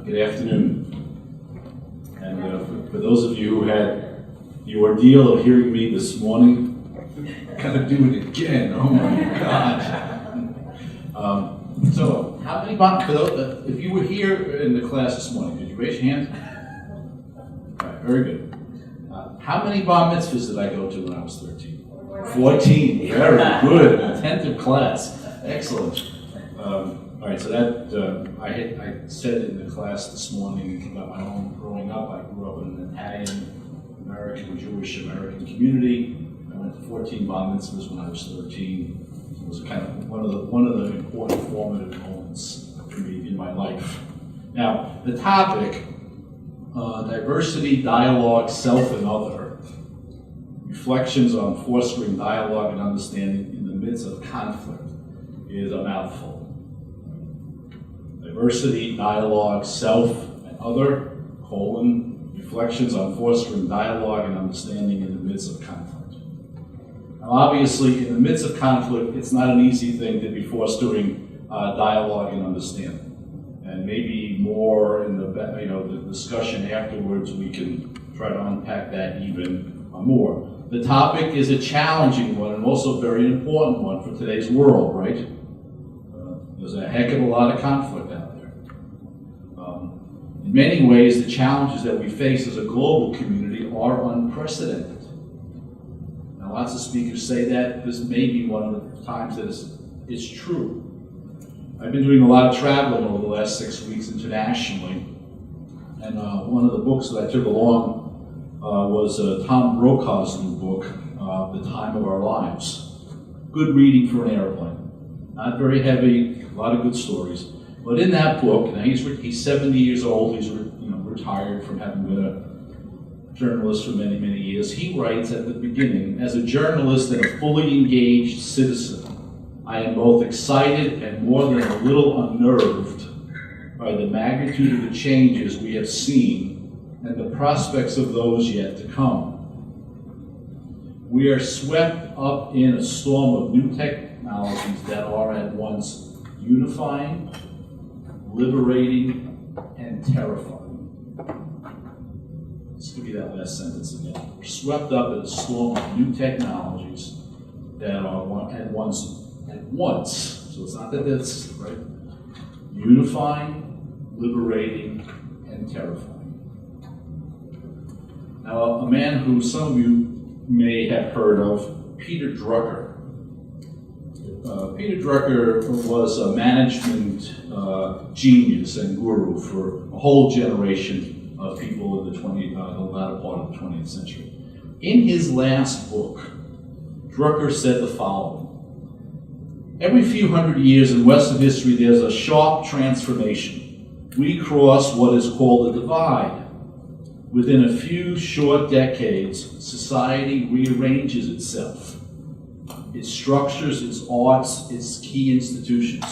Good afternoon. And for those of you who had the ordeal of hearing me this morning, I gotta do it again. Oh my gosh. So, how many bar mitzvahs, if you were here in the class this morning, did you raise your hand? All right, very good. How many bar mitzvahs did I go to when I was 13? 14. Very good. Attentive class. Excellent. All right, so that I said in the class this morning about my own growing up. I grew up in an Italian American, Jewish American community. I went to 14 bar mitzvahs when I was 13. It was kind of one of the important formative moments for me in my life. Now, the topic, diversity, dialogue, self and other, reflections on fostering dialogue and understanding in the midst of conflict, is a mouthful. Diversity, dialogue, self and other, reflections on fostering dialogue and understanding in the midst of conflict. Now, obviously, in the midst of conflict, it's not an easy thing to be fostering dialogue and understanding. And maybe more in the discussion afterwards, we can try to unpack that even more. The topic is a challenging one and also a very important one for today's world, right? There's a heck of a lot of conflict out there. In many ways, the challenges that we face as a global community are unprecedented. Now, lots of speakers say that. This may be one of the times that it's true. I've been doing a lot of traveling over the last 6 weeks internationally, and one of the books that I took along was Tom Brokaw's new book, The Time of Our Lives. Good reading for an airplane. Not very heavy, a lot of good stories. But in that book, now he's 70 years old, he's retired from having been a journalist for many, many years. He writes at the beginning, as a journalist and a fully engaged citizen, I am both excited and more than a little unnerved by the magnitude of the changes we have seen and the prospects of those yet to come. We are swept up in a storm of new technologies that are at once unifying, liberating, and terrifying. Let's give you that last sentence again. We're swept up in a storm of new technologies that are at once, so it's not that it's, right? Unifying, liberating, and terrifying. Now, a man who some of you may have heard of, Peter Drucker. Peter Drucker was a management genius and guru for a whole generation of people in the latter part of the 20th century. In his last book, Drucker said the following: every few hundred years in Western history, there's a sharp transformation. We cross what is called a divide. Within a few short decades, society rearranges itself. Its structures, its arts, its key institutions.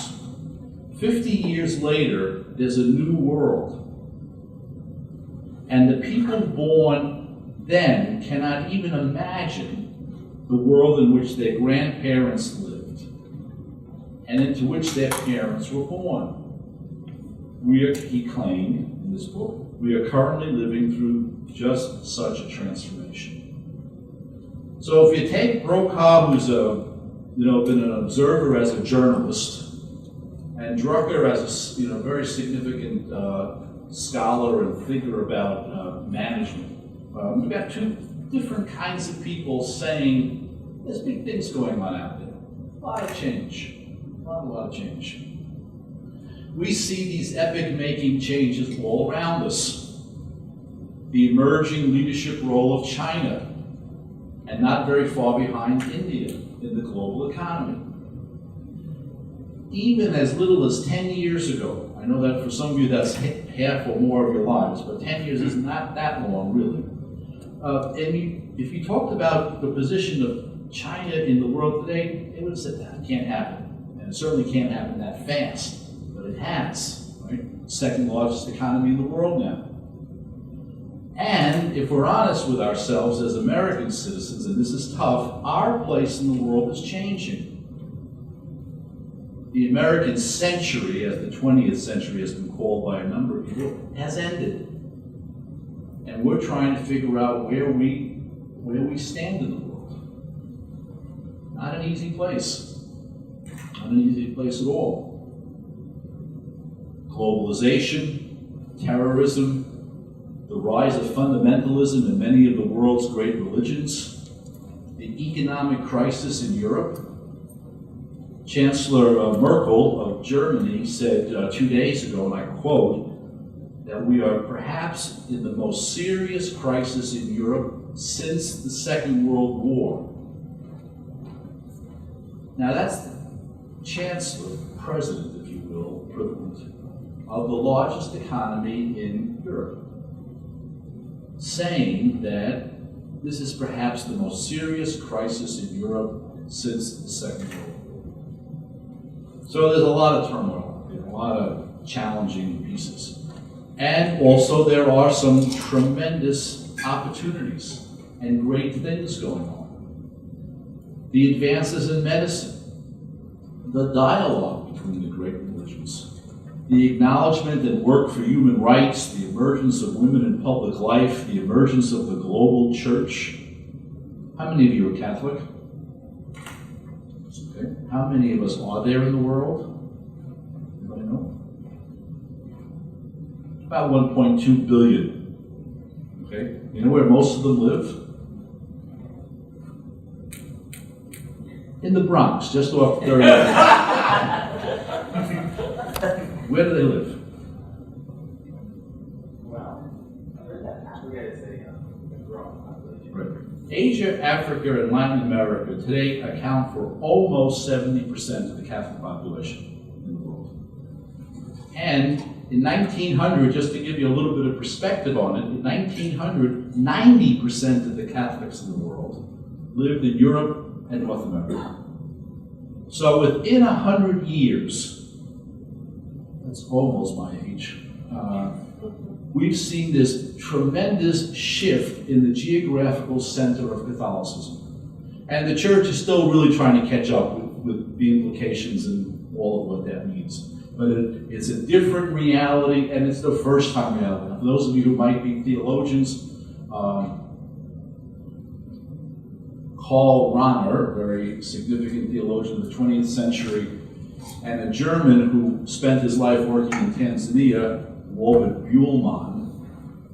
50 years later, there's a new world. And the people born then cannot even imagine the world in which their grandparents lived and into which their parents were born. He claimed in this book, we are currently living through just such a transformation. So if you take Brokaw, who's been an observer as a journalist, and Drucker as a very significant scholar and thinker about management, we've got two different kinds of people saying there's big things going on out there. A lot of change. A lot of change. We see these epic-making changes all around us. The emerging leadership role of China, and not very far behind India in the global economy. Even as little as 10 years ago, I know that for some of you that's half or more of your lives, but 10 years is not that long, really. If you talked about the position of China in the world today, they would have said that can't happen. And it certainly can't happen that fast, but it has, right? Second largest economy in the world now. And if we're honest with ourselves as American citizens, and this is tough, our place in the world is changing. the American century, as the 20th century has been called by a number of people, has ended. And we're trying to figure out where we stand in the world. Not an easy place. Not an easy place at all. Globalization, terrorism, the rise of fundamentalism in many of the world's great religions, the economic crisis in Europe. Chancellor Merkel of Germany said 2 days ago, and I quote, that we are perhaps in the most serious crisis in Europe since the Second World War. Now that's the chancellor, president, if you will, equivalent of the largest economy in Europe, saying that this is perhaps the most serious crisis in Europe since the Second World War. So there's a lot of turmoil, a lot of challenging pieces. And also there are some tremendous opportunities and great things going on. The advances in medicine, the dialogue between the great religions, the acknowledgement and work for human rights, the emergence of women in public life, the emergence of the global church. How many of you are Catholic? Okay. How many of us are there in the world? Anybody know? About 1.2 billion. Okay. You know where most of them live? In the Bronx, just off 30th. Where do they live? Wow. Right. Asia, Africa, and Latin America today account for almost 70% of the Catholic population in the world. And in 1900, just to give you a little bit of perspective on it, in 1900, 90% of the Catholics in the world lived in Europe and North America. So within 100 years, that's almost my age, we've seen this tremendous shift in the geographical center of Catholicism. And the church is still really trying to catch up with the implications and all of what that means. But it's a different reality, and it's the first time reality. Now, for those of you who might be theologians, Karl Rahner, a very significant theologian of the 20th century, and a German who spent his life working in Tanzania, Norbert Buhlmann,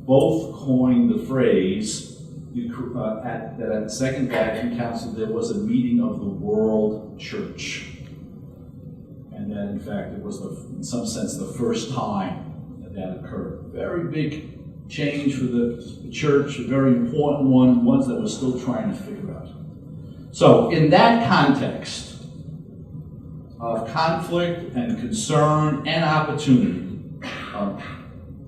both coined the phrase that at the Second Vatican Council there was a meeting of the world church. And that, in fact, it was, in some sense, the first time that occurred. Very big change for the church, a very important one, ones that we're still trying to figure out. So, in that context of conflict and concern and opportunity,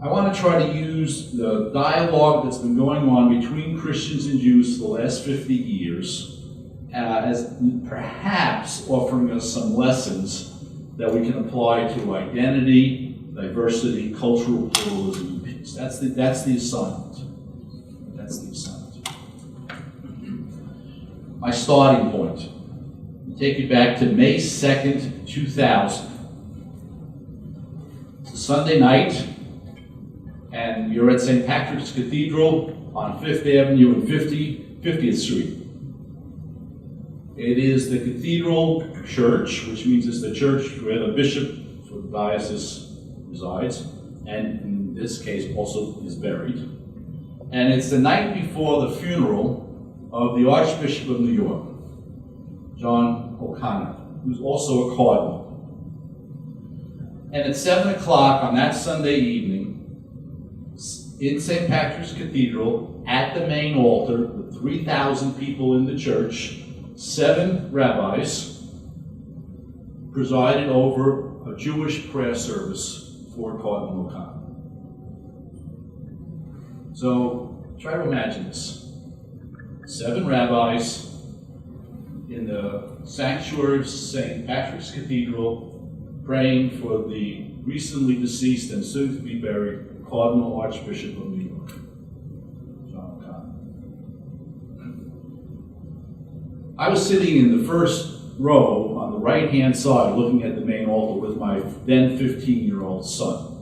I want to try to use the dialogue that's been going on between Christians and Jews for the last 50 years as perhaps offering us some lessons that we can apply to identity, diversity, cultural pluralism, and peace. That's the assignment. That's the assignment. My starting point. I'll take you back to May 2nd, 2000. It's a Sunday night, and you're at St. Patrick's Cathedral on 5th Avenue and 50th Street. It is the cathedral church, which means it's the church where the bishop for the diocese resides, and in this case also is buried. And it's the night before the funeral of the Archbishop of New York, John O'Connor, who's also a cardinal. And at 7 o'clock on that Sunday evening, in St. Patrick's Cathedral, at the main altar, with 3,000 people in the church, 7 rabbis presided over a Jewish prayer service for Cardinal O'Connor. So try to imagine this. 7 rabbis in the sanctuary of St. Patrick's Cathedral praying for the recently deceased and soon to be buried Cardinal Archbishop of New York, John O'Connor. I was sitting in the first row on the right-hand side, looking at the main altar with my then 15-year-old son.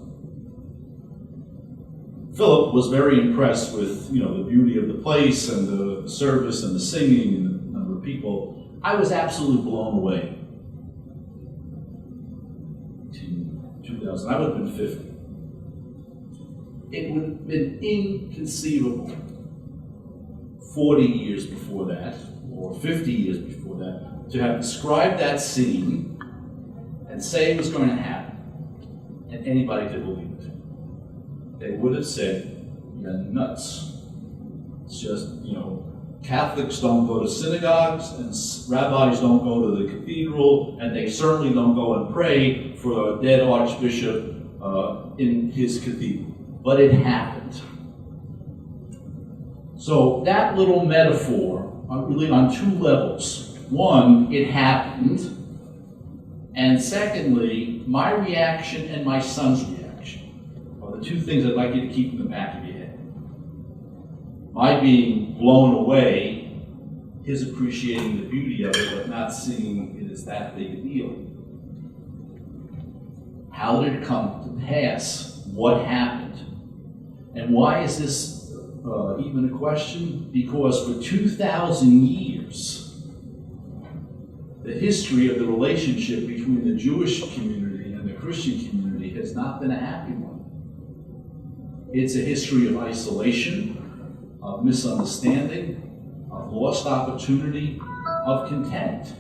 Philip was very impressed with, the beauty of the place and the service and the singing and the number of people. I was absolutely blown away. 2000, I would have been 50. It would have been inconceivable 40 years before that, or 50 years before that, to have described that scene and say it was going to happen, and anybody could believe it. They would have said, "You're nuts." It's just, Catholics don't go to synagogues, and rabbis don't go to the cathedral, and they certainly don't go and pray for a dead archbishop in his cathedral. But it happened. So that little metaphor, really on two levels. One, it happened. And secondly, my reaction and my son's reaction are the two things I'd like you to keep in the back of your head. My being blown away, his appreciating the beauty of it, but not seeing it as that big a deal. How did it come to pass? What happened? And why is this even a question? Because for 2,000 years, the history of the relationship between the Jewish community and the Christian community has not been a happy one. It's a history of isolation, of misunderstanding, of lost opportunity, of contempt.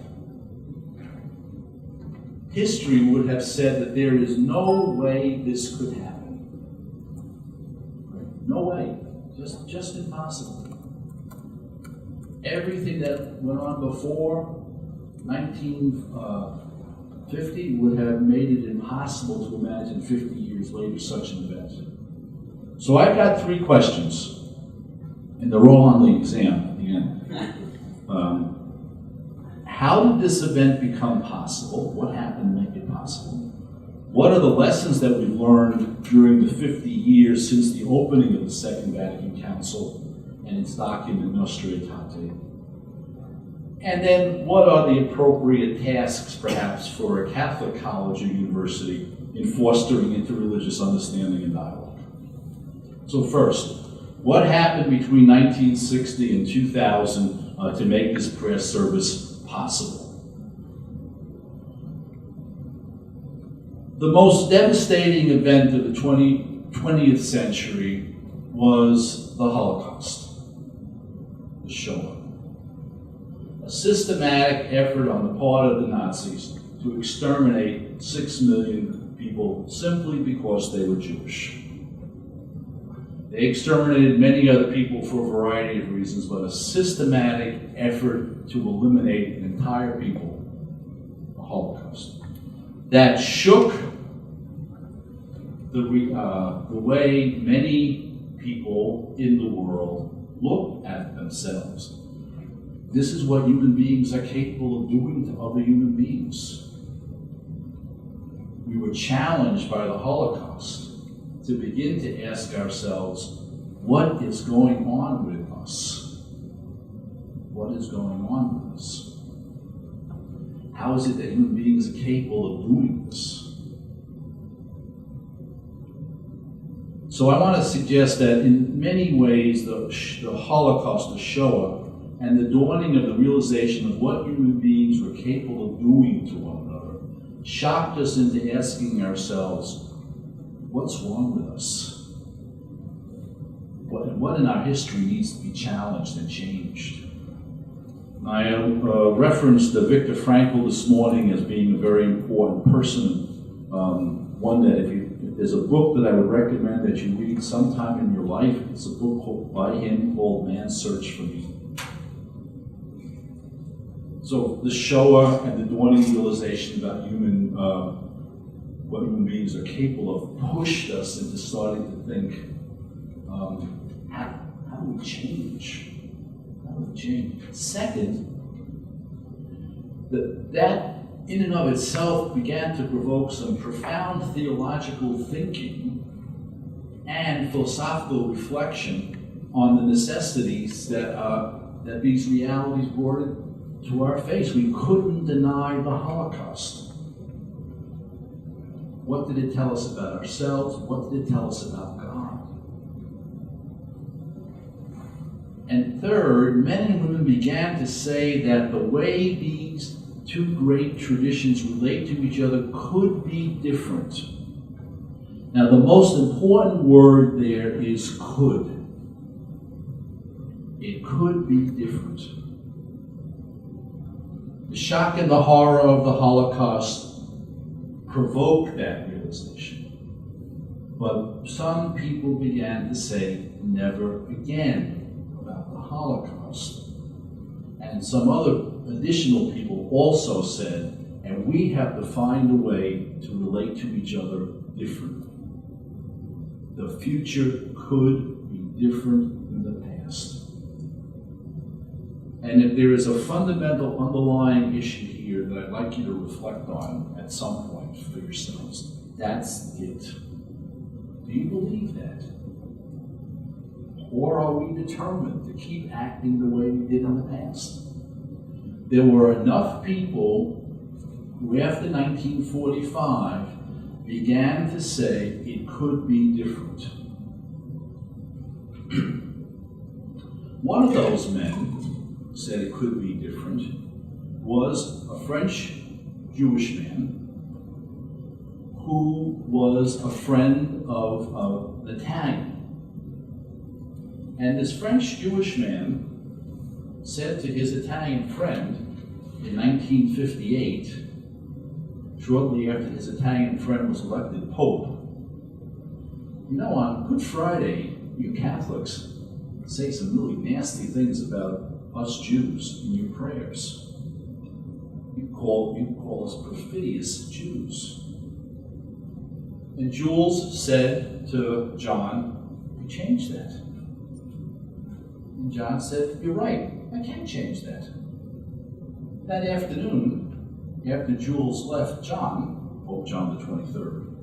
History would have said that there is no way this could happen. No way. Just impossible. Everything that went on before 1950 would have made it impossible to imagine 50 years later such an event. So I've got 3 questions, and they're all on the exam at the end. How did this event become possible? What happened to make it possible? What are the lessons that we've learned during the 50 years since the opening of the Second Vatican Council and its document Nostra Aetate? And then what are the appropriate tasks, perhaps, for a Catholic college or university in fostering interreligious understanding and dialogue? So first, what happened between 1960 and 2000 to make this prayer service possible? The most devastating event of the 20th century was the Holocaust, the Shoah. A systematic effort on the part of the Nazis to exterminate 6 million people simply because they were Jewish. They exterminated many other people for a variety of reasons, but a systematic effort to eliminate an entire people, the Holocaust. That shook the way many people in the world look at themselves. This is what human beings are capable of doing to other human beings. We were challenged by the Holocaust to begin to ask ourselves, what is going on with us? What is going on with us? How is it that human beings are capable of doing this? So I want to suggest that in many ways the Holocaust, the Shoah, and the dawning of the realization of what human beings were capable of doing to one another shocked us into asking ourselves, what's wrong with us? What in our history needs to be challenged and changed? I referenced Viktor Frankl this morning as being a very important person, one that if there's a book that I would recommend that you read sometime in your life, it's a book by him called Man's Search for Meaning. So the Shoah and the dawning realization about what human beings are capable of pushed us into starting to think, how do we change? How do we change? Second, that in and of itself began to provoke some profound theological thinking and philosophical reflection on the necessities that these realities brought to our face. We couldn't deny the Holocaust. What did it tell us about ourselves? What did it tell us about God? And third, men and women began to say that the way these two great traditions relate to each other could be different. Now, the most important word there is could. It could be different. The shock and the horror of the Holocaust provoked that realization. But some people began to say, never again about the Holocaust. And some other additional people also said, and we have to find a way to relate to each other differently. The future could be different than the past. And if there is a fundamental underlying issue here that I'd like you to reflect on at some point for yourselves, that's it. Do you believe that? Or are we determined to keep acting the way we did in the past? There were enough people who, after 1945, began to say it could be different. One of those men said it could be different was a French Jewish man who was a friend of an Italian. And this French Jewish man said to his Italian friend in 1958, shortly after his Italian friend was elected Pope, you know, on Good Friday, you Catholics say some really nasty things about us Jews in your prayers. You call us perfidious Jews. And Jules said to John, change that. And John said, you're right, I can't change that. That afternoon, after Jules left John, Pope John the 23rd,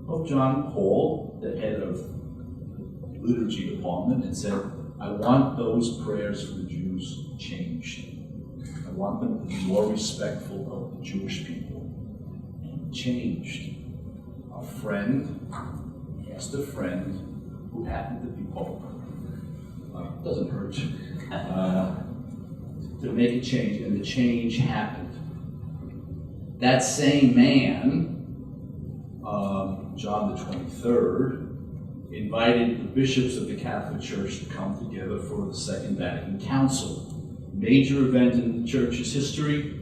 Pope John called the head of the liturgy department and said, I want those prayers for the Jews changed. I want them to be more respectful of the Jewish people. And changed. A friend asked a friend who happened to be Pope. Doesn't hurt. To make a change, and the change happened. That same man, John the 23rd, invited the bishops of the Catholic Church to come together for the Second Vatican Council. Major event in the Church's history,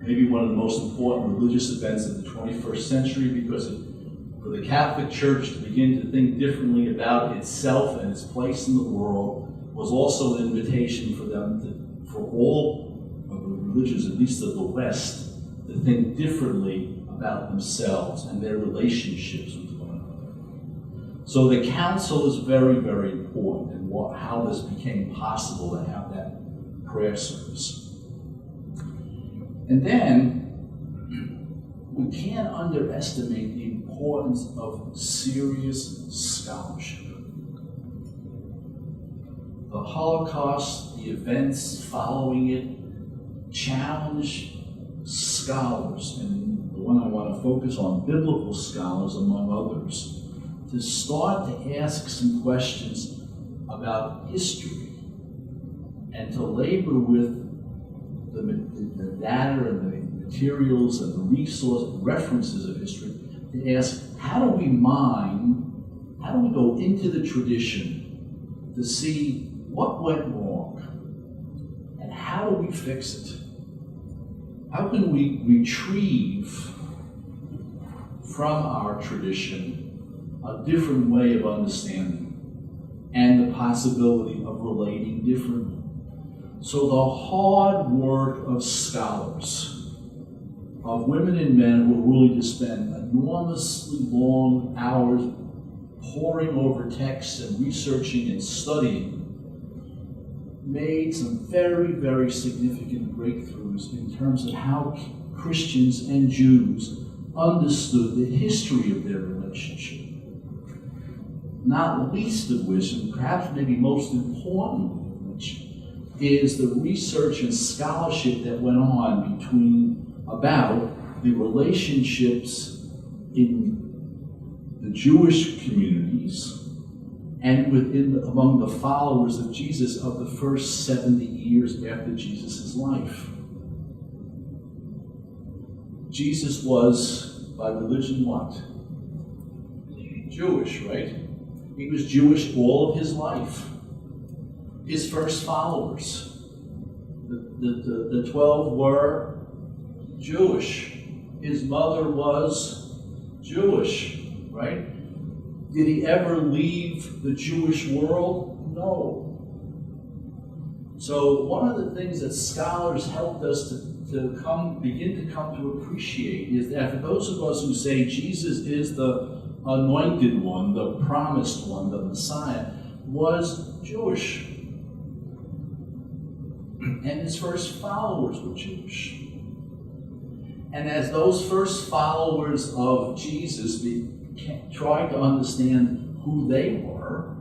maybe one of the most important religious events of the 21st century, because for the Catholic Church to begin to think differently about itself and its place in the world was also an invitation for them for all of the religions, at least of the West, to think differently about themselves and their relationships with one another. So the council is very, very important in how this became possible to have that prayer service. And then, we can't underestimate the importance of serious scholarship. The Holocaust, the events following it, challenge scholars, and the one I want to focus on, biblical scholars among others, to start to ask some questions about history and to labor with the data and the materials and the references of history to ask, how do we go into the tradition to see what went wrong and how do we fix it? How can we retrieve from our tradition a different way of understanding and the possibility of relating differently? So the hard work of scholars, of women and men who are willing to spend enormously long hours poring over texts and researching and studying, made some very, very significant breakthroughs in terms of how Christians and Jews understood the history of their relationship. Not least of which, and perhaps maybe most importantly of which, is the research and scholarship that went on about the relationships in the Jewish communities and among the followers of Jesus of the first 70 years after Jesus' life. Jesus was, by religion, what? Jewish, right? He was Jewish all of his life. His first followers, the 12 were Jewish. His mother was Jewish, right? Did he ever leave the Jewish world? No. So one of the things that scholars helped us to begin to come to appreciate is that for those of us who say Jesus is the anointed one, the promised one, the Messiah, was Jewish. And his first followers were Jewish. And as those first followers of Jesus tried to understand who they were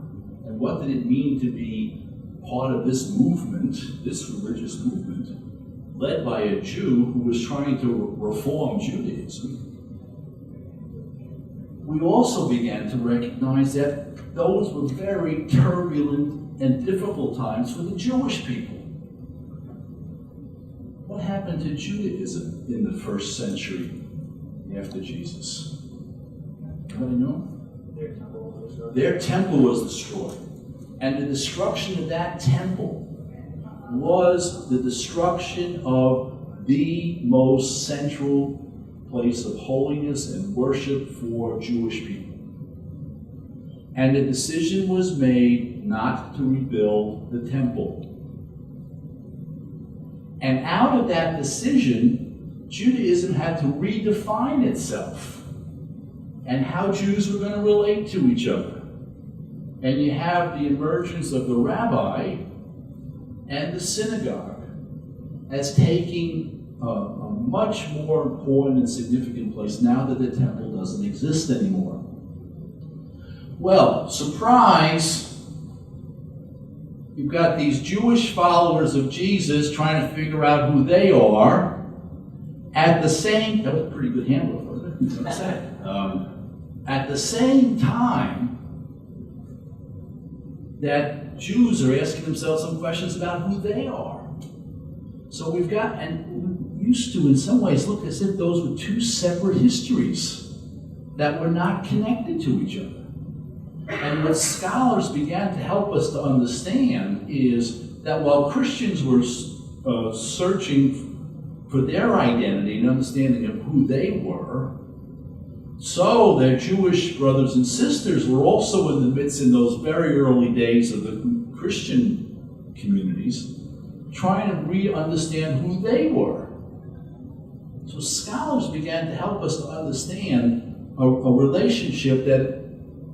and what did it mean to be part of this movement, this religious movement, led by a Jew who was trying to reform Judaism, we also began to recognize that those were very turbulent and difficult times for the Jewish people. What happened to Judaism in the first century after Jesus? Anybody know? Their temple was destroyed. And the destruction of that temple was the destruction of the most central place of holiness and worship for Jewish people. And the decision was made not to rebuild the temple. And out of that decision, Judaism had to redefine itself and how Jews were going to relate to each other. And you have the emergence of the rabbi and the synagogue as taking a much more important and significant place now that the temple doesn't exist anymore. Well, surprise! You've got these Jewish followers of Jesus trying to figure out who they are. That was a pretty good handle, wasn't it? At the same time that Jews are asking themselves some questions about who they are. So we used to, in some ways, look as if those were two separate histories that were not connected to each other. And what scholars began to help us to understand is that while Christians were searching for their identity and understanding of who they were, so their Jewish brothers and sisters were also in the midst, in those very early days of the Christian communities, trying to re-understand who they were. So scholars began to help us to understand a relationship that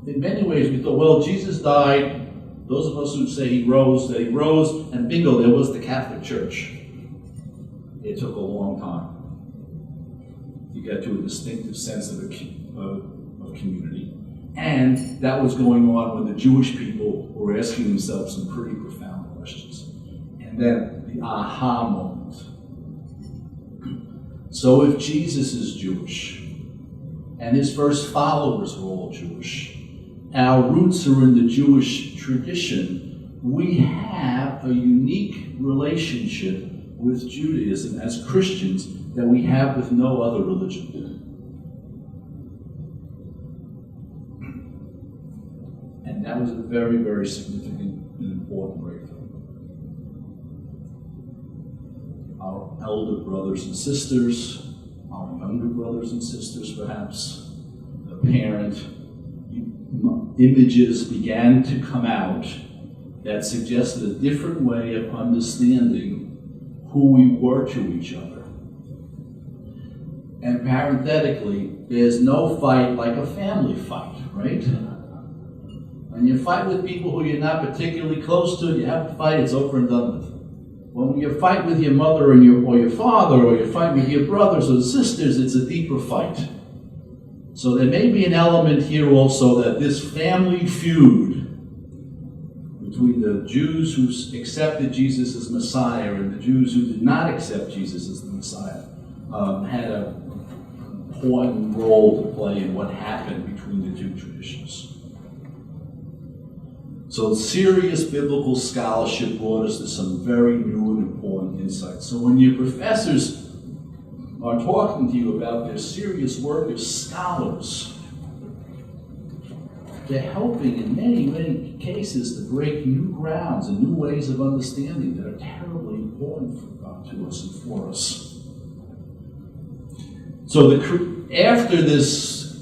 in many ways we thought, well, Jesus died. Those of us who say he rose, and bingo, there was the Catholic Church. It took a long time to get to a distinctive sense of community. And that was going on when the Jewish people were asking themselves some pretty profound questions. And then the aha moment. So if Jesus is Jewish, and his first followers were all Jewish, our roots are in the Jewish tradition, we have a unique relationship with Judaism as Christians that we have with no other religion. And that was a very, very significant and important breakthrough. Our elder brothers and sisters, our younger brothers and sisters perhaps, the parent, images began to come out that suggested a different way of understanding who we were to each other. And parenthetically, there's no fight like a family fight, right? When you fight with people who you're not particularly close to, you have to fight, it's over and done with. When you fight with your mother or your father, or you fight with your brothers or sisters, it's a deeper fight. So there may be an element here also that this family feud between the Jews who accepted Jesus as Messiah and the Jews who did not accept Jesus as the Messiah, had an important role to play in what happened between the two traditions. So serious biblical scholarship brought us to some very new and important insights. So when your professors are talking to you about their serious work as scholars, they're helping in many, many cases to break new grounds and new ways of understanding that are terribly important to us and for us. So after this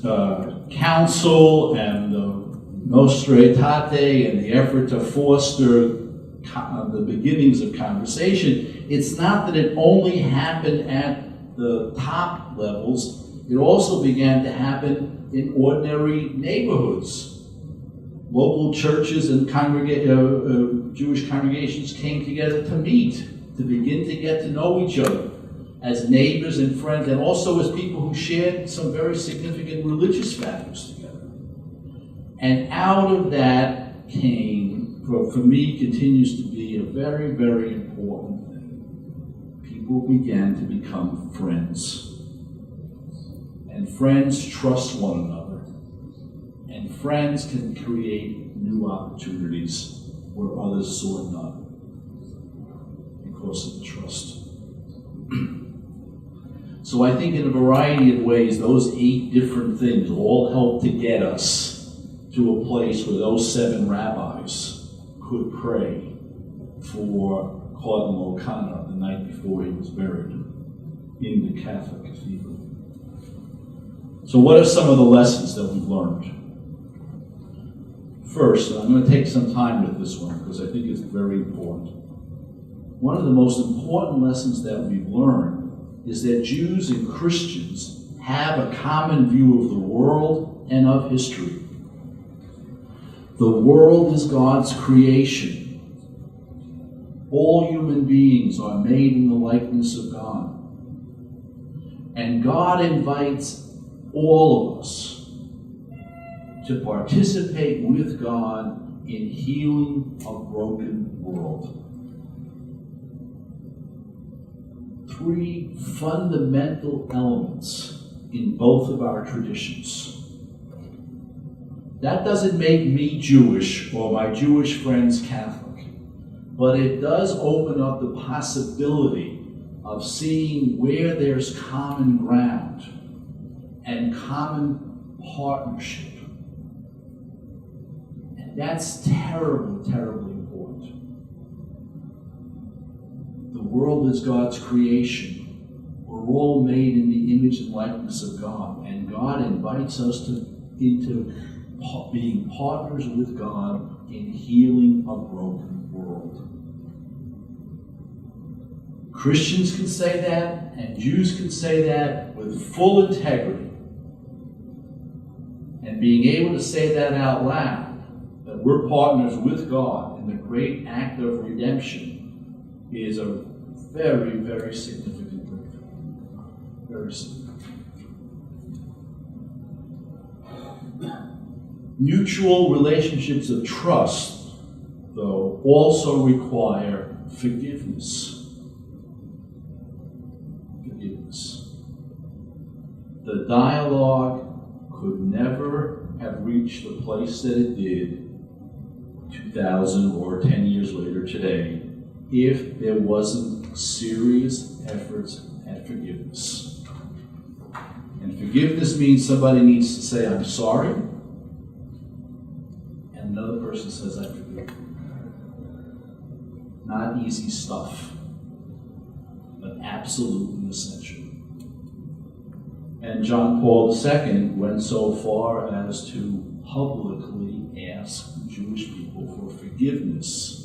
council and the Nostra Aetate and the effort to foster the beginnings of conversation, it's not that it only happened at the top levels, it also began to happen in ordinary neighborhoods. Local churches and Jewish congregations came together to meet, to begin to get to know each other as neighbors and friends, and also as people who shared some very significant religious values together. And out of that came, for me, continues to be a very, very important thing. People began to become friends. And friends trust one another. And friends can create new opportunities where others saw none because of the trust. So I think in a variety of ways, those 8 different things all help to get us to a place where those 7 rabbis could pray for Cardinal O'Connor the night before he was buried in the Catholic Cathedral. So what are some of the lessons that we've learned? First, and I'm going to take some time with this one because I think it's very important. One of the most important lessons that we've learned is that Jews and Christians have a common view of the world and of history. The world is God's creation. All human beings are made in the likeness of God. And God invites all of us to participate with God in healing a broken world. 3 fundamental elements in both of our traditions. That doesn't make me Jewish or my Jewish friends Catholic, but it does open up the possibility of seeing where there's common ground and common partnership. And that's terribly, terribly important. The world is God's creation. We're all made in the image and likeness of God, and God invites us into being partners with God in healing a broken world. Christians can say that, and Jews can say that with full integrity. And being able to say that out loud, that we're partners with God in the great act of redemption, is a very, very significant breakthrough. Very significant. Mutual relationships of trust, though, also require forgiveness. Forgiveness. The dialogue could never have reached the place that it did 2,000 or 10 years later today if there wasn't serious efforts at forgiveness. And forgiveness means somebody needs to say, I'm sorry, and another person says, I forgive you. Not easy stuff, but absolutely essential. And John Paul II went so far as to publicly ask Jewish people for forgiveness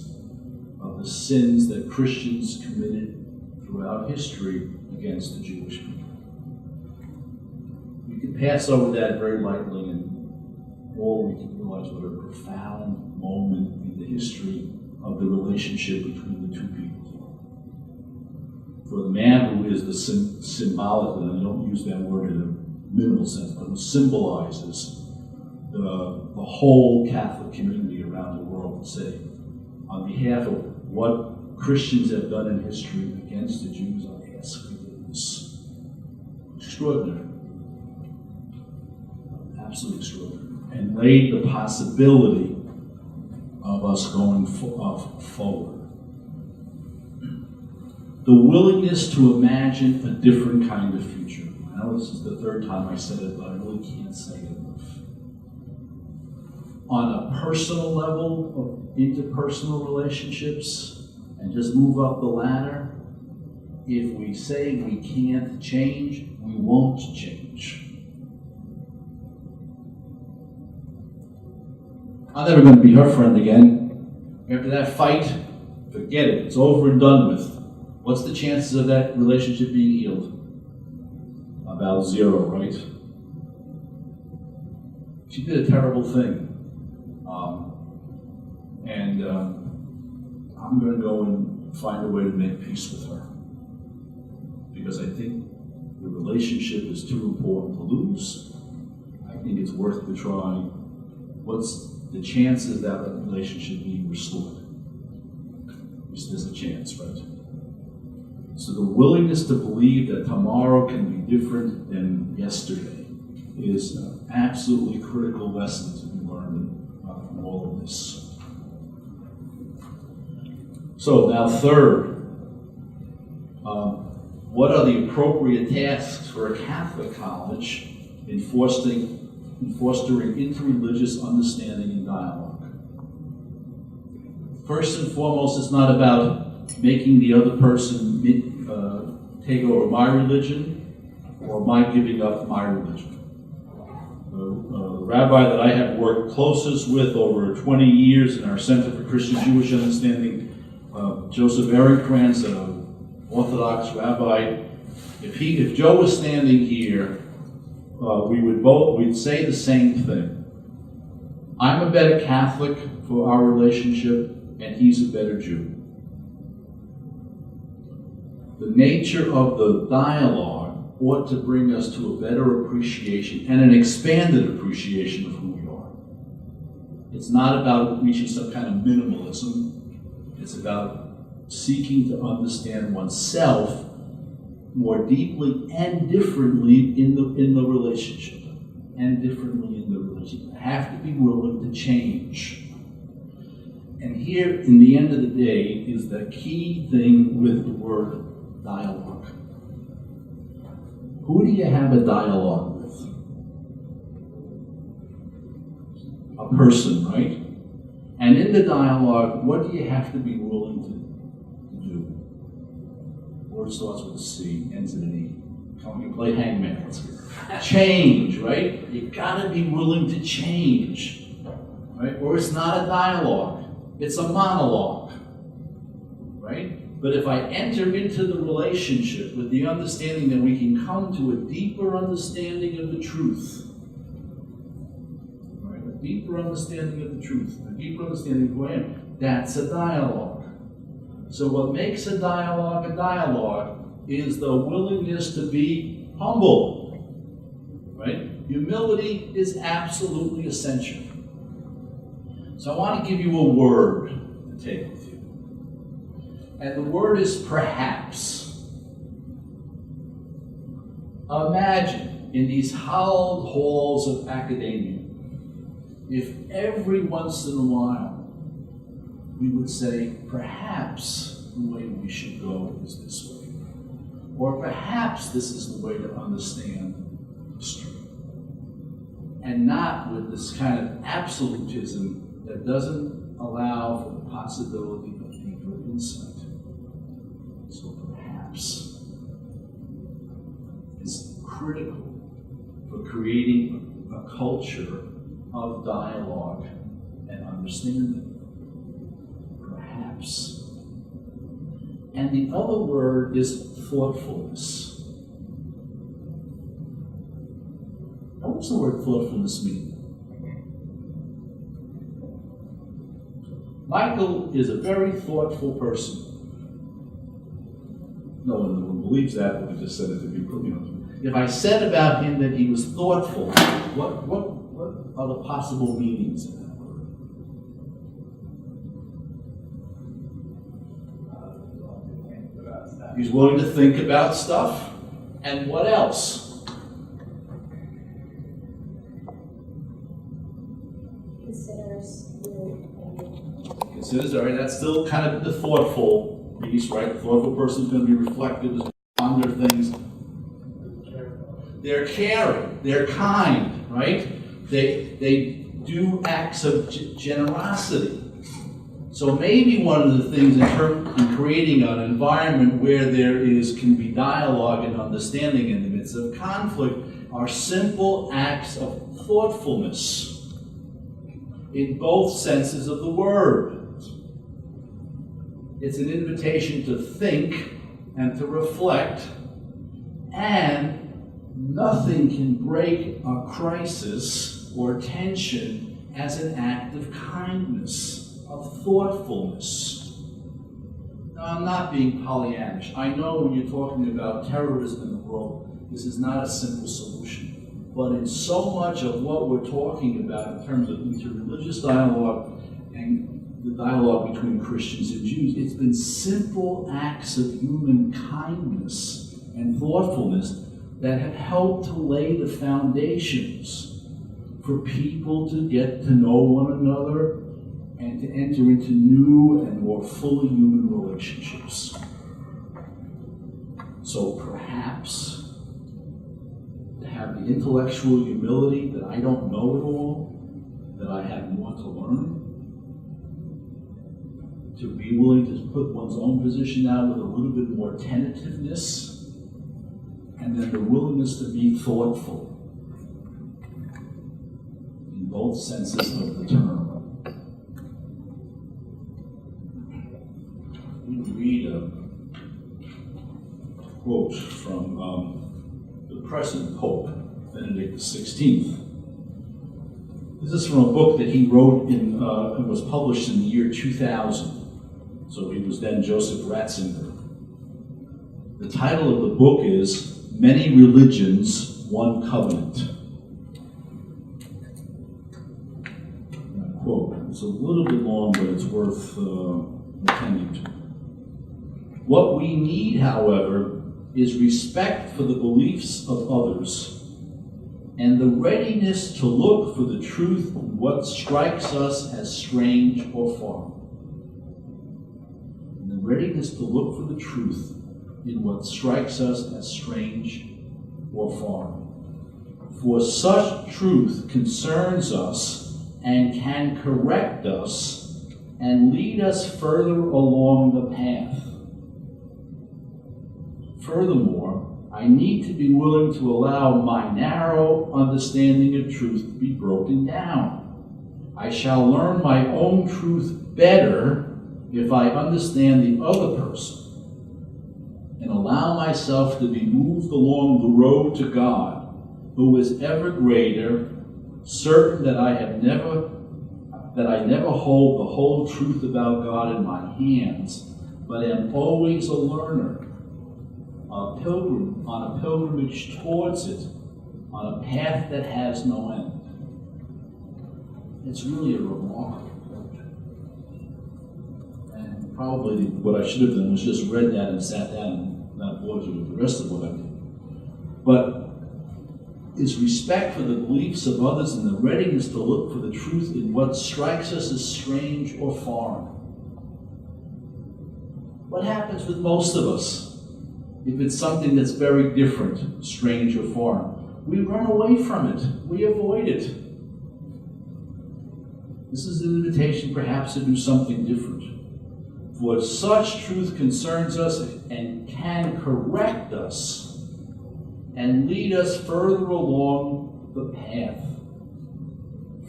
of the sins that Christians committed throughout history against the Jewish people. We can pass over that very lightly, and all we can realize what a profound moment in the history of the relationship between the two people. For the man who is the symbolic, and I don't use that word in a minimal sense, but who symbolizes the whole Catholic community around the world, say, on behalf of what Christians have done in history against the Jews, I ask forgiveness. Extraordinary. Absolutely extraordinary. And laid the possibility of us going forward. The willingness to imagine a different kind of future. I know this is the third time I said it, but I really can't say it enough. On a personal level of interpersonal relationships, and just move up the ladder, if we say we can't change, we won't change. I'm never going to be her friend again. After that fight, forget it. It's over and done with. What's the chances of that relationship being healed? About 0, right? She did a terrible thing. I'm going to go and find a way to make peace with her. Because I think the relationship is too important to lose. I think it's worth the try. What's the chances of that relationship being restored? At least there's a chance, right? So the willingness to believe that tomorrow can be different than yesterday is an absolutely critical lesson to be learned from all of this. So now third, what are the appropriate tasks for a Catholic college in fostering interreligious understanding and dialogue? First and foremost, it's not about making the other person take over my religion or my giving up my religion. The rabbi that I have worked closest with over 20 years in our Center for Christian Jewish Understanding, Joseph Ehrenkrantz, an Orthodox rabbi, if Joe was standing here, we'd say the same thing. I'm a better Catholic for our relationship, and he's a better Jew. The nature of the dialogue ought to bring us to a better appreciation and an expanded appreciation of who we are. It's not about reaching some kind of minimalism. It's about seeking to understand oneself more deeply and differently in the relationship. And differently in the relationship. I have to be willing to change. And here, in the end of the day, is the key thing with the word dialogue. Who do you have a dialogue with? A person, right? And in the dialogue, what do you have to be willing to do? Word starts with a C, ends in an E. Come on, you play hangman. Let's go. Change, right? You gotta be willing to change, right? Or it's not a dialogue, it's a monologue, right? But if I enter into the relationship with the understanding that we can come to a deeper understanding of the truth, right? A deeper understanding of the truth, a deeper understanding of who I am, that's a dialogue. So what makes a dialogue is the willingness to be humble. Right? Humility is absolutely essential. So I want to give you a word to take with you. And the word is perhaps. Imagine in these hallowed halls of academia, if every once in a while we would say, perhaps the way we should go is this way. Or perhaps this is the way to understand history. And not with this kind of absolutism that doesn't allow for the possibility of deeper insight. So perhaps is critical for creating a culture of dialogue and understanding. Perhaps. And the other word is thoughtfulness. What does the word thoughtfulness mean? Michael is a very thoughtful person. No one in the room believes that, but we just said it to be, If I said about him that he was thoughtful, what are the possible meanings of that word? He's willing to think about stuff. And what else? Considers, all right, that's still kind of the thoughtful piece, right? The thoughtful person's going to be reflective, ponder things. They're caring, they're kind, right? They do acts of generosity. So maybe one of the things in creating an environment where there can be dialogue and understanding in the midst of conflict are simple acts of thoughtfulness in both senses of the word. It's an invitation to think and to reflect, and nothing can break a crisis or tension as an act of kindness, of thoughtfulness. Now, I'm not being Pollyannish. I know when you're talking about terrorism in the world, this is not a simple solution. But in so much of what we're talking about in terms of interreligious dialogue and the dialogue between Christians and Jews, it's been simple acts of human kindness and thoughtfulness that have helped to lay the foundations for people to get to know one another and to enter into new and more fully human relationships. So perhaps to have the intellectual humility that I don't know it all, that I have more to learn, to be willing to put one's own position out with a little bit more tentativeness, and then the willingness to be thoughtful in both senses of the term. Let me read a quote from the present Pope, Benedict XVI. This is from a book that he wrote and was published in the year 2000. So he was then Joseph Ratzinger. The title of the book is Many Religions, One Covenant. And I quote, it's a little bit long, but it's worth attending to. What we need, however, is respect for the beliefs of others and the readiness to look for the truth in what strikes us as strange or foreign. And the readiness to look for the truth in what strikes us as strange or foreign. For such truth concerns us and can correct us and lead us further along the path. Furthermore, I need to be willing to allow my narrow understanding of truth to be broken down. I shall learn my own truth better if I understand the other person and allow myself to be moved along the road to God, who is ever greater, certain that I never hold the whole truth about God in my hands, but am always a learner, a pilgrim on a pilgrimage towards it, on a path that has no end. It's really a remarkable quote. And probably what I should have done was just read that and sat down and not bored you with the rest of what I did. But is respect for the beliefs of others and the readiness to look for the truth in what strikes us as strange or foreign. What happens with most of us if it's something that's very different, strange or foreign? We run away from it. We avoid it. This is an invitation perhaps to do something different. For such truth concerns us and can correct us and lead us further along the path.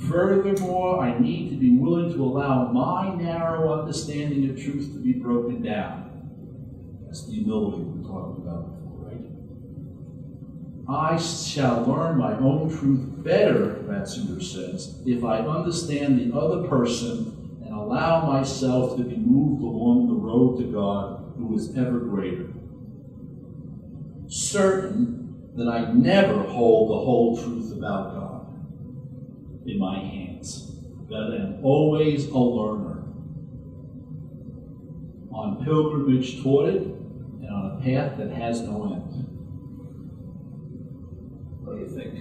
Furthermore, I need to be willing to allow my narrow understanding of truth to be broken down. That's the humility we were talking about before, right? I shall learn my own truth better, Ratzinger says, if I understand the other person and allow myself to be moved along the road to God, who is ever greater. Certain that I never hold the whole truth about God in my hands, that I am always a learner, on pilgrimage toward it, and and on a path that has no end. What do you think?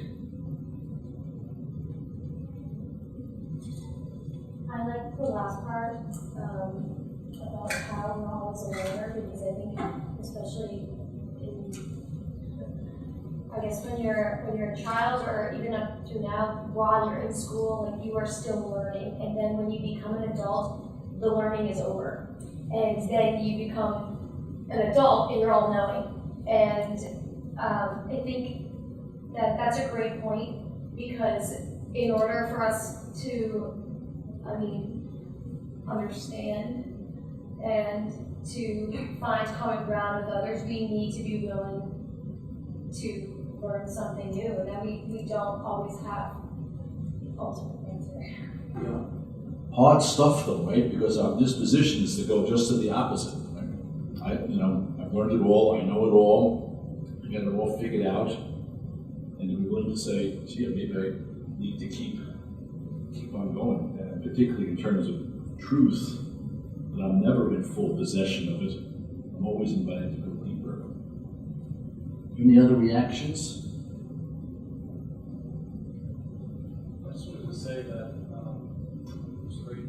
I like the last part about how we're always a learner, because I think, especially I guess when you're a child, or even up to now, while you're in school, like, you are still learning, and then when you become an adult, the learning is over, and then you become an adult and you're all knowing. And I think that that's a great point, because in order for us to, understand and to find common ground with others, we need to be willing to learn something new, and that we don't always have the ultimate answer. Yeah. Hard stuff though, right? Because our disposition is to go just to the opposite. Right? I've learned it all, I know it all, I got it all figured out, and to be willing to say, gee, maybe I need to keep on going, and particularly in terms of truth, that I'm never in full possession of it. I'm always invited to go deeper. Any other reactions? I just wanted to say that it was a great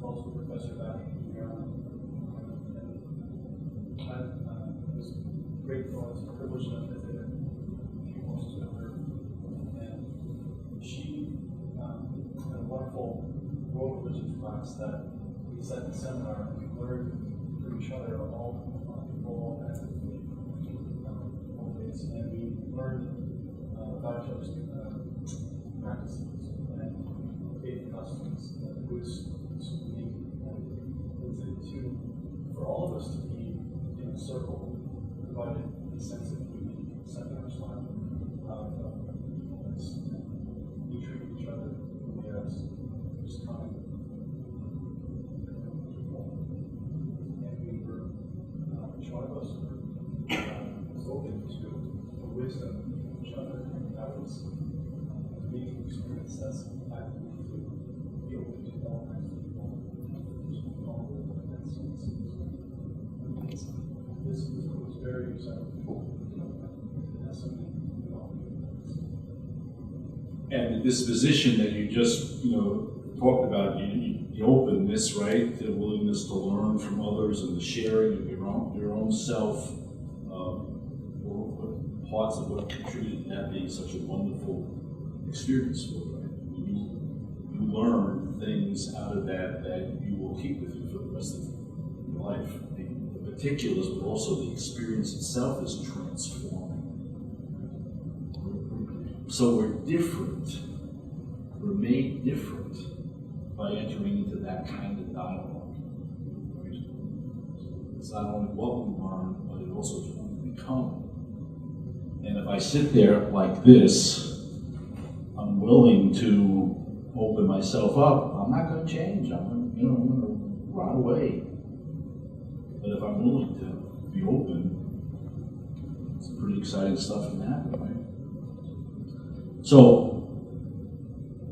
philosophy professor back in Maryland, and it was great thoughts, privilege enough to visit a few courses with her, and she had a wonderful world religions class that we sat in the seminar, and we learned from each other all people and faiths, and we learned about each other's practices and faith customs that the Buddhists believe, and for all of us to be in a circle provided a sense of unity, centered ourselves of equalness, and we treat each other as just common people, and we were, each one of us was open to the wisdom of each other, and that was an amazing experience. That's the fact that we need to be open to all kinds of people, in that sense. This was very exciting. That's something we all do. And the disposition that you just, talked about, the openness, right? The willingness to learn from others and the sharing of your own self, or parts of what contributed to that being such a wonderful experience for you, right? You learn things out of that you will keep with you for the rest of your life. The particulars, but also the experience itself is transforming. So we're different. We're made different by entering into that kind of dialogue. Right? It's not only what we learn, but it also is what we become. And if I sit there like this, I'm willing to open myself up. I'm not going to change. I'm going to run away. But if I'm willing to be open, some pretty exciting stuff can happen, right? So,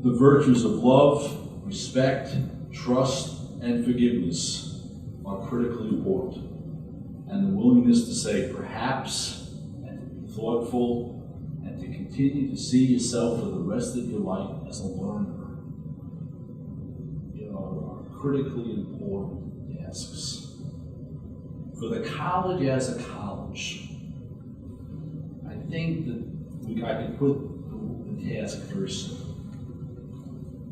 the virtues of love, respect, trust, and forgiveness are critically important. And the willingness to say perhaps, and to be thoughtful, and to continue to see yourself for the rest of your life as a learner, are critically important tasks. For the college as a college, I think that I can put the task very simple.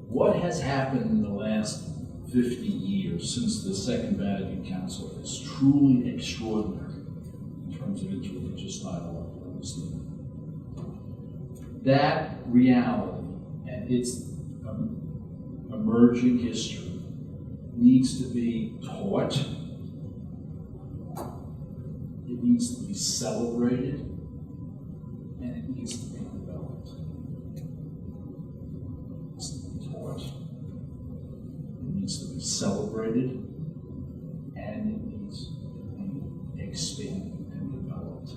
What has happened in the last 50 years since the Second Vatican Council is truly extraordinary in terms of interreligious dialogue and understanding. That reality and its emerging history needs to be taught. It needs to be celebrated, and it needs to be developed. It needs to be taught. It needs to be celebrated, and it needs to be expanded and developed.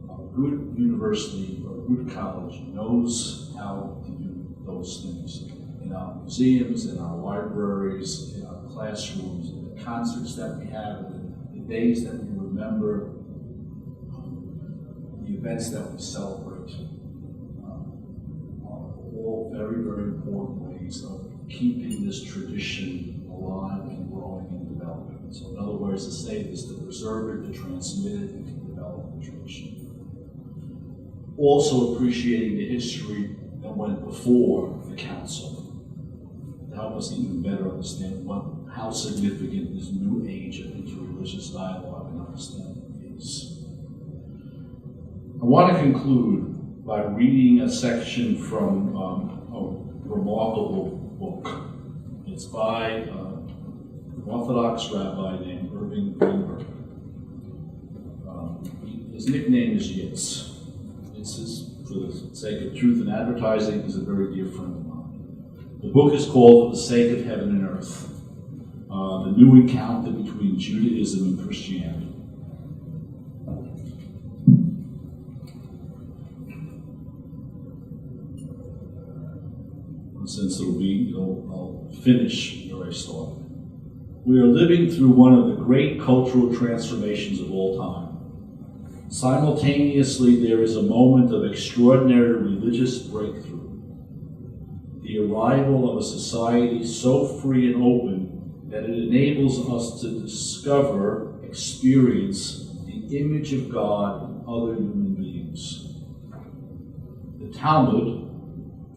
A good university or a good college knows how to do those things. In our museums, in our libraries, in our classrooms, in the concerts that we have, in days that we remember, the events that we celebrate, are all very, very important ways of keeping this tradition alive and growing and developing. So in other words, to say this, to preserve it, to transmit it, and to develop the tradition. Also appreciating the history that went before the council, to help us even better understand how significant this new age of interreligious dialogue and understanding is. I want to conclude by reading a section from a remarkable book. It's by an Orthodox rabbi named Irving Greenberg. His nickname is Yitz. This is, for the sake of truth and advertising, is a very dear friend of mine. The book is called For the Sake of Heaven and Earth, the new encounter between Judaism and Christianity. Since I'll finish where I started. We are living through one of the great cultural transformations of all time. Simultaneously, there is a moment of extraordinary religious breakthrough. The arrival of a society so free and open that it enables us to discover, experience the image of God in other human beings. The Talmud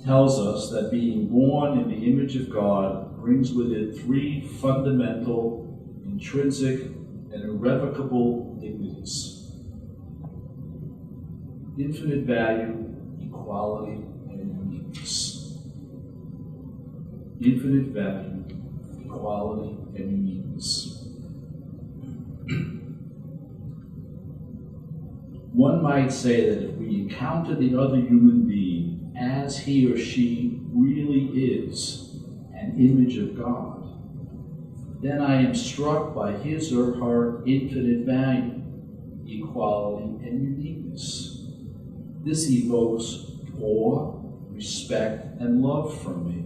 tells us that being born in the image of God brings with it three fundamental, intrinsic, and irrevocable dignities: infinite value, equality, and uniqueness. Infinite value, equality, and uniqueness. One might say that if we encounter the other human being as he or she really is, an image of God, then I am struck by his or her infinite value, equality, and uniqueness. This evokes awe, respect, and love from me.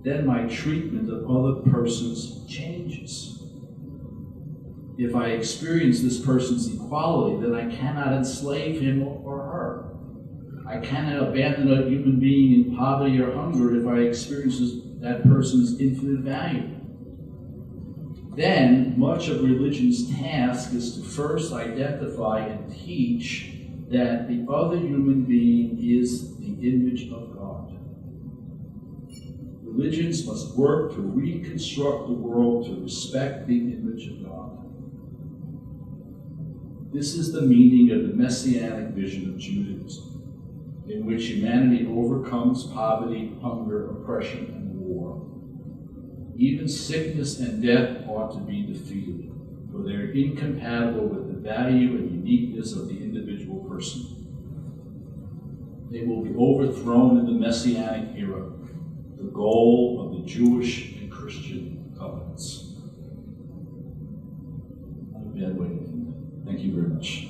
Then my treatment of other persons changes. If I experience this person's equality, then I cannot enslave him or her. I cannot abandon a human being in poverty or hunger if I experience that person's infinite value. Then, much of religion's task is to first identify and teach that the other human being is the image of God. Religions must work to reconstruct the world to respect the image of God. This is the meaning of the messianic vision of Judaism, in which humanity overcomes poverty, hunger, oppression, and war. Even sickness and death ought to be defeated, for they are incompatible with the value and uniqueness of the individual person. They will be overthrown in the Messianic era, the goal of the Jewish and Christian covenants. Not a bad way to end. Thank you very much.